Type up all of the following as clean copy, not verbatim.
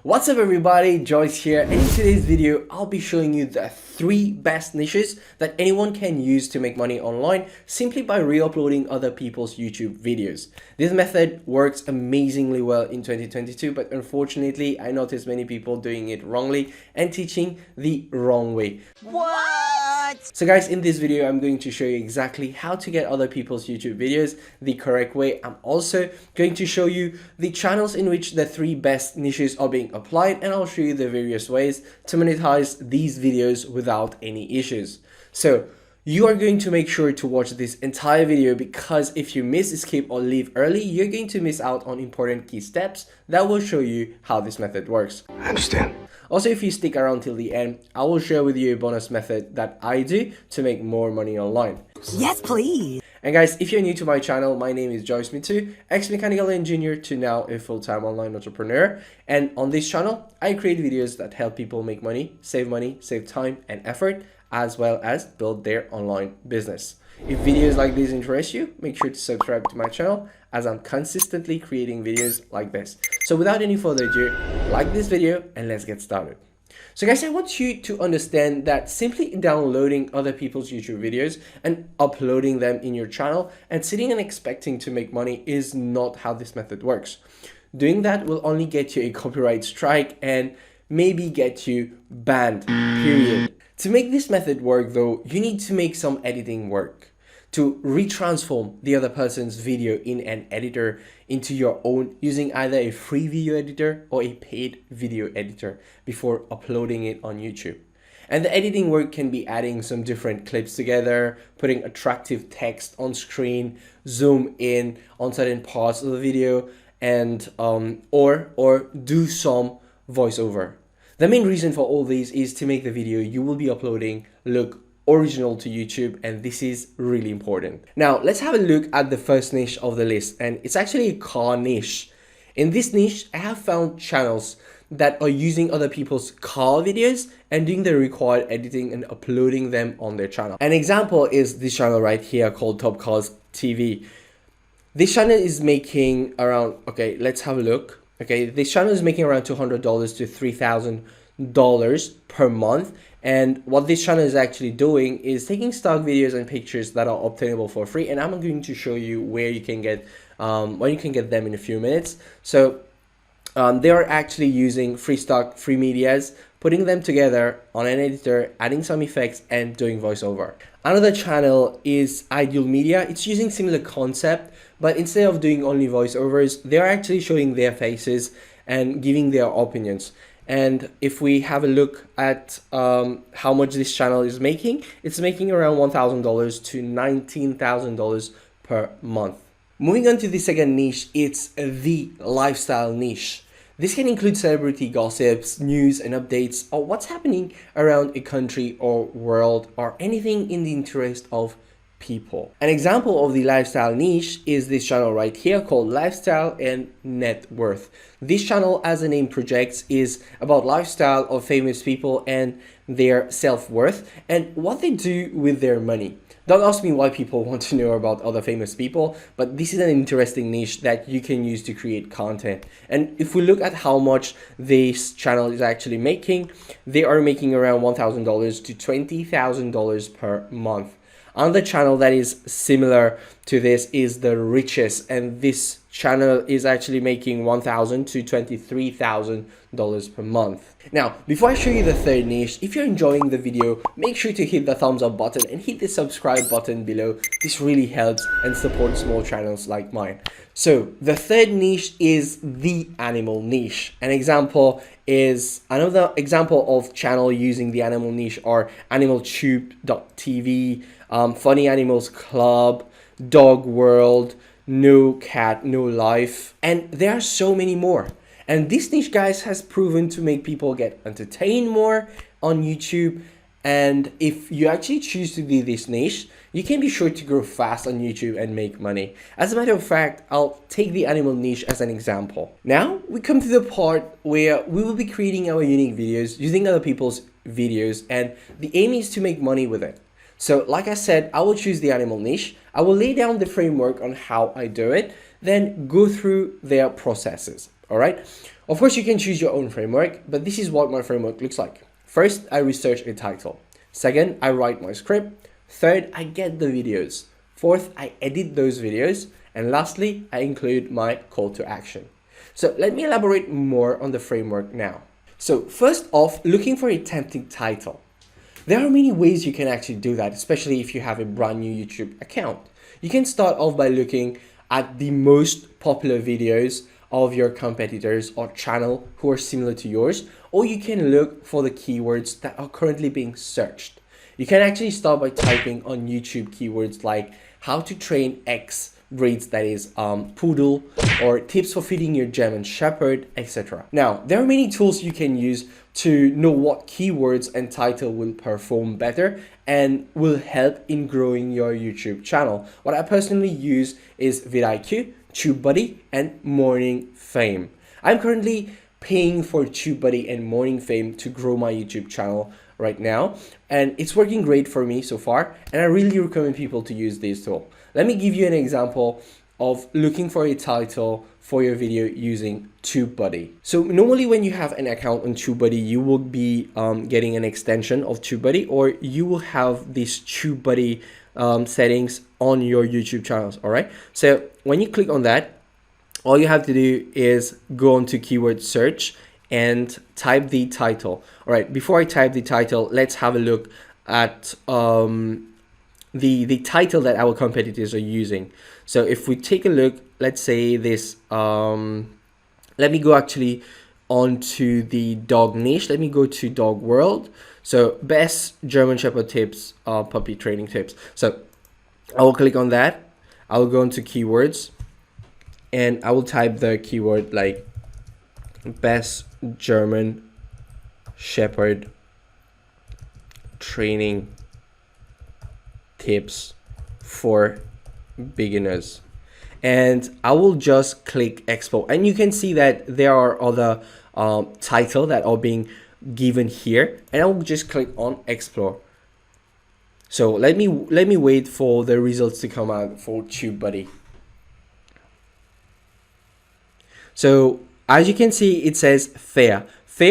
What's up everybody, Joyce here, and in today's video I'll be showing you the 3 best niches that anyone can use to make money online simply by re-uploading other people's YouTube videos. This method works amazingly well in 2022, but unfortunately I noticed many people doing it wrongly and teaching the wrong way. What? So guys, in this video I'm going to show you exactly how to get other people's YouTube videos the correct way. I'm also going to show you the channels in which the 3 best niches are being applied, and I'll show you the various ways to monetize these videos without any issues. So you are going to make sure to watch this entire video, because if you miss, skip or leave early, you're going to miss out on important key steps that will show you how this method works. I understand. Also, if you stick around till the end, I will share with you a bonus method that I do to make more money online. Yes, please. And guys, if you're new to my channel, my name is Joyce Mitu, ex-mechanical engineer to now a full-time online entrepreneur. And on this channel, I create videos that help people make money, save time and effort, as well as build their online business. If videos like these interest you, make sure to subscribe to my channel, as I'm consistently creating videos like this. So without any further ado, like this video and let's get started. So guys, I want you to understand that simply downloading other people's YouTube videos and uploading them in your channel and sitting and expecting to make money is not how this method works. Doing that will only get you a copyright strike and maybe get you banned, period. To make this method work though, you need to make some editing work to retransform the other person's video in an editor into your own, using either a free video editor or a paid video editor before uploading it on YouTube. And the editing work can be adding some different clips together, putting attractive text on screen, zoom in on certain parts of the video, and or do some voiceover. The main reason for all these is to make the video you will be uploading look original to YouTube, and this is really important. Now let's have a look at the first niche of the list, and it's actually a car niche. In this niche, I have found channels that are using other people's car videos and doing the required editing and uploading them on their channel. An example is this channel right here called Top Cars TV. This channel is making around, okay, let's have a look. Okay, this channel is making around $200 to $3,000 per month. And what this channel is actually doing is taking stock videos and pictures that are obtainable for free. And I'm going to show you where you can get them in a few minutes. So they are actually using free stock, free medias, putting them together on an editor, adding some effects and doing voiceover. Another channel is Ideal Media. It's using similar concept, but instead of doing only voiceovers, they're actually showing their faces and giving their opinions. And if we have a look at how much this channel is making, it's making around $1,000 to $19,000 per month. Moving on to the second niche, it's the lifestyle niche. This can include celebrity gossips, news and updates, or what's happening around a country or world, or anything in the interest of people. An example of the lifestyle niche is this channel right here called Lifestyle and Net Worth. This channel, as the name projects, is about lifestyle of famous people and their self-worth and what they do with their money. Don't ask me why people want to know about other famous people, but this is an interesting niche that you can use to create content. And if we look at how much this channel is actually making, they are making around $1,000 to $20,000 per month. Another channel that is similar to this is the NICHES, and this channel is actually making $1,000 to $23,000 per month. Now, before I show you the third niche, if you're enjoying the video, make sure to hit the thumbs up button and hit the subscribe button below. This really helps and supports small channels like mine. So the third niche is the animal niche. Another example of channel using the animal niche are animaltube.tv, Funny Animals Club, Dog World, No Cat, No Life, and there are so many more. And this niche, guys, has proven to make people get entertained more on YouTube. And if you actually choose to do this niche, you can be sure to grow fast on YouTube and make money. As a matter of fact, I'll take the animal niche as an example. Now we come to the part where we will be creating our unique videos using other people's videos, and the aim is to make money with it. So like I said, I will choose the animal niche. I will lay down the framework on how I do it, then go through their processes. All right. Of course, you can choose your own framework, but this is what my framework looks like. First, I research a title. Second, I write my script. Third, I get the videos. Fourth, I edit those videos. And lastly, I include my call to action. So let me elaborate more on the framework now. So first off, looking for a tempting title. There are many ways you can actually do that, especially if you have a brand new YouTube account. You can start off by looking at the most popular videos of your competitors or channel who are similar to yours, or you can look for the keywords that are currently being searched. You can actually start by typing on YouTube keywords like how to train X breeds, that is poodle, or tips for feeding your German Shepherd, etc. Now, there are many tools you can use to know what keywords and title will perform better and will help in growing your YouTube channel. What I personally use is vidIQ, TubeBuddy, and Morning Fame. I'm currently paying for TubeBuddy and Morning Fame to grow my YouTube channel right now, and it's working great for me so far, and I really recommend people to use this tool. Let me give you an example of looking for a title for your video using TubeBuddy. So normally when you have an account on TubeBuddy, you will be getting an extension of TubeBuddy, or you will have these TubeBuddy settings on your YouTube channels, all right? So when you click on that, all you have to do is go onto keyword search and type the title. All right, before I type the title, let's have a look at the title that our competitors are using. So if we take a look, let's say this, let me go actually onto the dog niche. Let me go to dog world. So best German Shepherd tips, puppy training tips. So I will click on that. I will go into keywords and I will type the keyword like best German Shepherd training tips for beginners, and I will just click export, and you can see that there are other titles that are being given here, and I will just click on explore. So let me wait for the results to come out for TubeBuddy. So as you can see, it says fair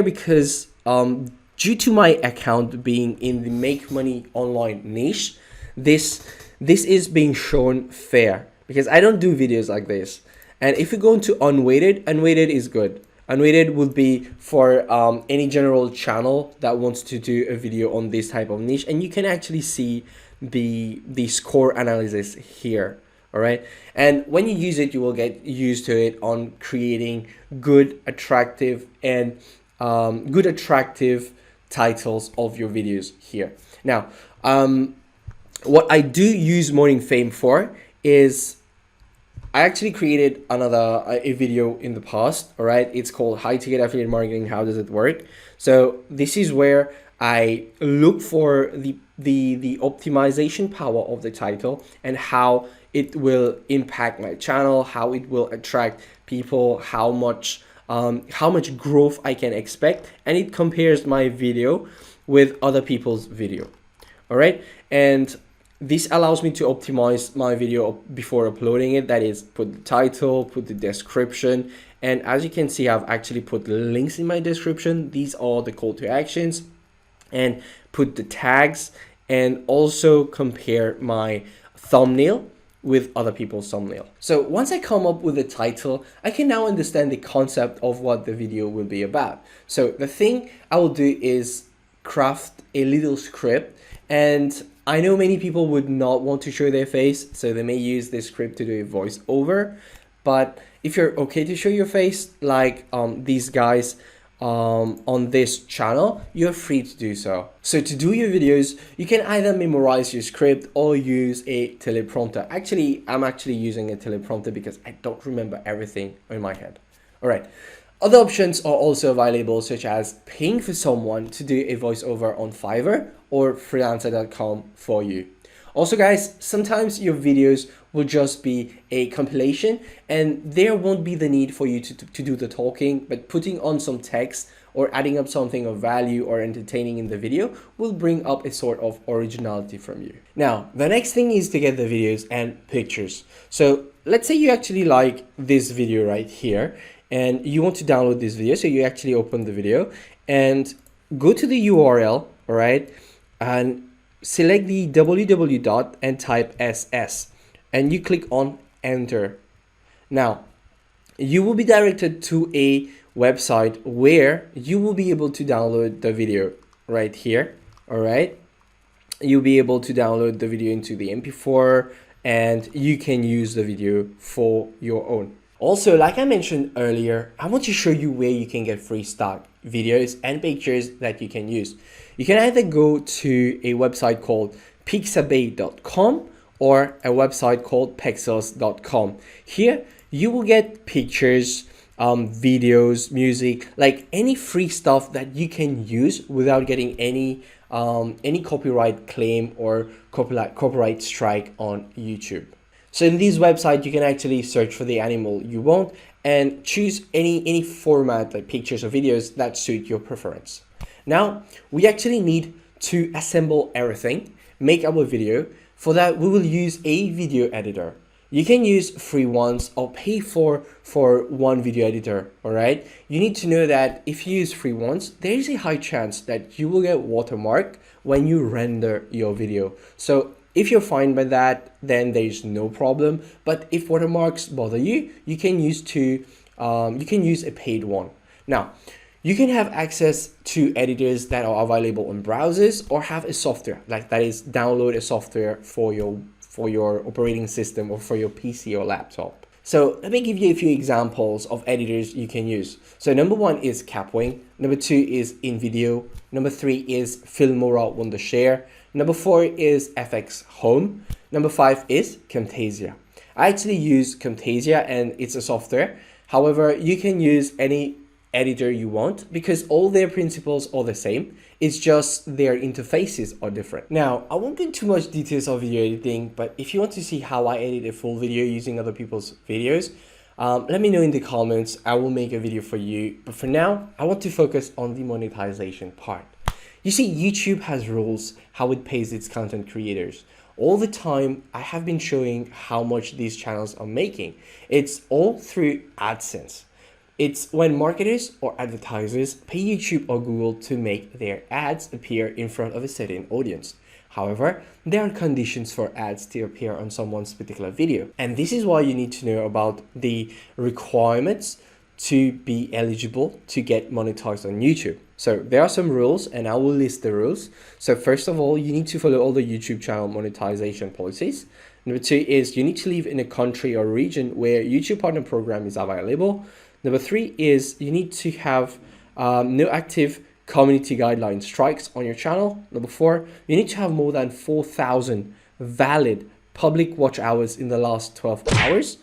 because due to my account being in the make money online niche, this is being shown fair because I don't do videos like this. And if you go into unweighted is good. Unweighted would be for any general channel that wants to do a video on this type of niche, and you can actually see the score analysis here. All right, and when you use it, you will get used to it on creating good, attractive titles of your videos here. Now, what I do use Morning Fame for is I actually created a video in the past. All right, it's called High Ticket Affiliate Marketing. How does it work? So this is where I look for the optimization power of the title and how it will impact my channel, how it will attract people, how much growth I can expect, and it compares my video with other people's video. All right, and this allows me to optimize my video before uploading it. That is, put the title, put the description, and as you can see, I've actually put links in my description. These are the call to actions, and put the tags, and also compare my thumbnail with other people's thumbnail. So once I come up with a title, I can now understand the concept of what the video will be about. So the thing I will do is craft a little script, and I know many people would not want to show their face, so they may use this script to do a voiceover. But if you're okay to show your face, like these guys on this channel, you're free to do so. So to do your videos, you can either memorize your script or use a teleprompter. Actually, I'm actually using a teleprompter because I don't remember everything in my head. All right. Other options are also available, such as paying for someone to do a voiceover on Fiverr or freelancer.com for you. Also guys, sometimes your videos will just be a compilation and there won't be the need for you to do the talking, but putting on some text or adding up something of value or entertaining in the video will bring up a sort of originality from you. Now, the next thing is to get the videos and pictures. So let's say you actually like this video right here and you want to download this video. So you actually open the video and go to the URL, all right, and select the www and type ss, and you click on enter. Now you will be directed to a website where you will be able to download the video right here. All right, you'll be able to download the video into the MP4 and you can use the video for your own. Also, like I mentioned earlier, I want to show you where you can get free stock videos and pictures that you can use. You can either go to a website called pixabay.com or a website called pexels.com. Here you will get pictures, videos, music, like any free stuff that you can use without getting any copyright claim or copyright strike on YouTube. So in this website, you can actually search for the animal you want and choose any format, like pictures or videos that suit your preference. Now, we actually need to assemble everything, make our video. For that, we will use a video editor. You can use free ones or pay for one video editor, all right? You need to know that if you use free ones, there is a high chance that you will get watermark when you render your video. So if you're fine by that, then there is no problem. But if watermarks bother you, you can use a paid one. Now, you can have access to editors that are available on browsers or have a software, like that is download a software for your operating system or for your PC or laptop. So let me give you a few examples of editors you can use. So number one is Capwing. Number two is InVideo. Number three is Filmora Wondershare. Number four is FX Home. Number five is Camtasia. I actually use Camtasia and it's a software. However, you can use any editor you want because all their principles are the same. It's just their interfaces are different. Now, I won't go into much details of video editing, but if you want to see how I edit a full video using other people's videos, let me know in the comments. I will make a video for you. But for now, I want to focus on the monetization part. You see, YouTube has rules how it pays its content creators. All the time, I have been showing how much these channels are making. It's all through AdSense. It's when marketers or advertisers pay YouTube or Google to make their ads appear in front of a certain audience. However, there are conditions for ads to appear on someone's particular video. And this is why you need to know about the requirements to be eligible to get monetized on YouTube. So there are some rules and I will list the rules. So first of all, you need to follow all the YouTube channel monetization policies. Number two is you need to live in a country or region where YouTube Partner Program is available. Number three is you need to have no active community guideline strikes on your channel. Number four, you need to have more than 4,000 valid public watch hours in the last 12 hours.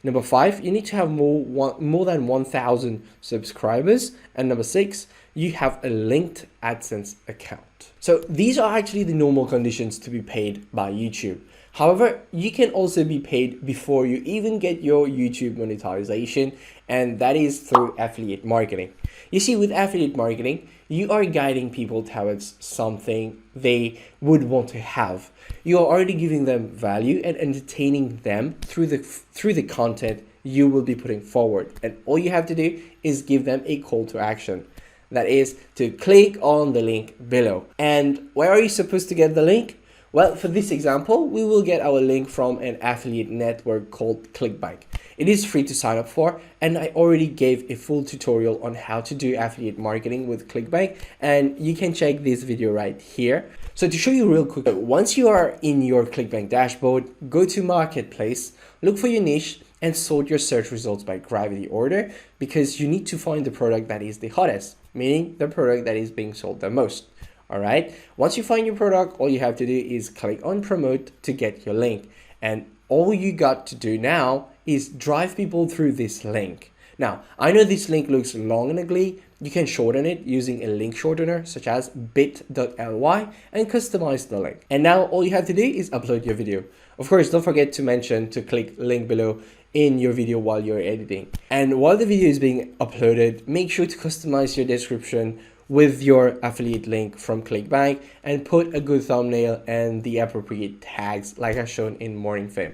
Number five, you need to have more than 1,000 subscribers. And number six, you have a linked AdSense account. So these are actually the normal conditions to be paid by YouTube. However, you can also be paid before you even get your YouTube monetization, and that is through affiliate marketing. You see, with affiliate marketing, you are guiding people towards something they would want to have. You are already giving them value and entertaining them through the content you will be putting forward. And all you have to do is give them a call to action. That is to click on the link below. And where are you supposed to get the link? Well, for this example, we will get our link from an affiliate network called ClickBank. It is free to sign up for, and I already gave a full tutorial on how to do affiliate marketing with ClickBank, and you can check this video right here. So to show you real quick, once you are in your ClickBank dashboard, go to Marketplace, look for your niche, and sort your search results by gravity order, because you need to find the product that is the hottest, meaning the product that is being sold the most. All right. Once you find your product, all you have to do is click on promote to get your link. And all you got to do now is drive people through this link. Now, I know this link looks long and ugly. You can shorten it using a link shortener such as bit.ly and customize the link. And now all you have to do is upload your video. Of course, don't forget to mention to click link below in your video while you're editing. And while the video is being uploaded, make sure to customize your description with your affiliate link from ClickBank and put a good thumbnail and the appropriate tags like I've shown in Morning Fame.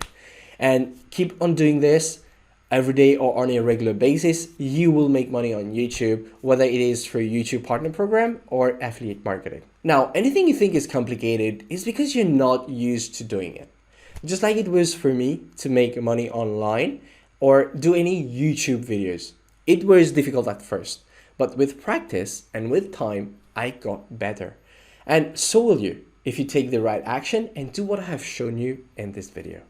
And keep on doing this. every day or on a regular basis, you will make money on YouTube, whether it is through YouTube Partner Program or affiliate marketing. Now, anything you think is complicated is because you're not used to doing it. Just like it was for me to make money online or do any YouTube videos. It was difficult at first, but with practice and with time, I got better. And so will you if you take the right action and do what I have shown you in this video.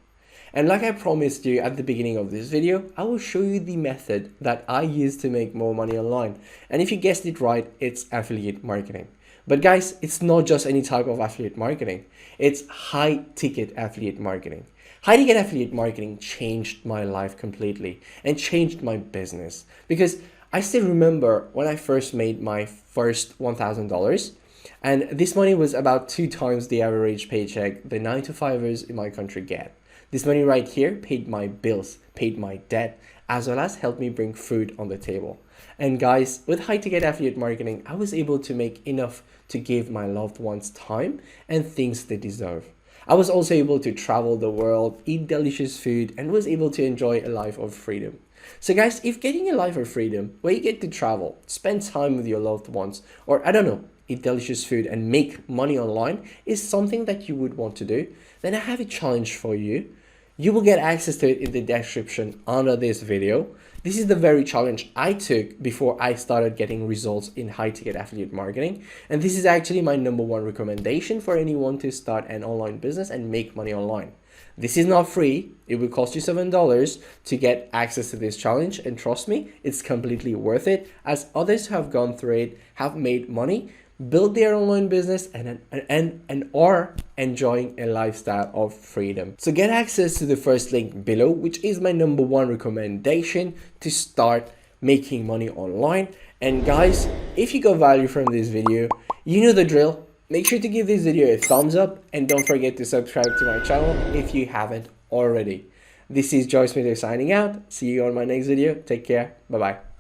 And like I promised you at the beginning of this video, I will show you the method that I use to make more money online. And if you guessed it right, it's affiliate marketing. But guys, it's not just any type of affiliate marketing. It's high ticket affiliate marketing. High ticket affiliate marketing changed my life completely and changed my business, because I still remember when I first made my first $1,000, and this money was about 2 times the average paycheck the 9-to-5ers in my country get. This money right here paid my bills, paid my debt, as well as helped me bring food on the table. And guys, with high ticket affiliate marketing, I was able to make enough to give my loved ones time and things they deserve. I was also able to travel the world, eat delicious food, and was able to enjoy a life of freedom. So guys, if getting a life of freedom where you get to travel, spend time with your loved ones, or I don't know, eat delicious food and make money online is something that you would want to do, then I have a challenge for you. You will get access to it in the description under this video. This is the very challenge I took before I started getting results in high ticket affiliate marketing. And this is actually my #1 recommendation for anyone to start an online business and make money online. This is not free. It will cost you $7 to get access to this challenge. And trust me, it's completely worth it, as others who have gone through it have made money, build their online business, and are enjoying a lifestyle of freedom. So get access to the first link below, which is my #1 recommendation to start making money online. And guys, if you got value from this video, you know the drill. Make sure to give this video a thumbs up and don't forget to subscribe to my channel if you haven't already. This is Joyce Smith signing out. See you on my next video. Take care. Bye bye.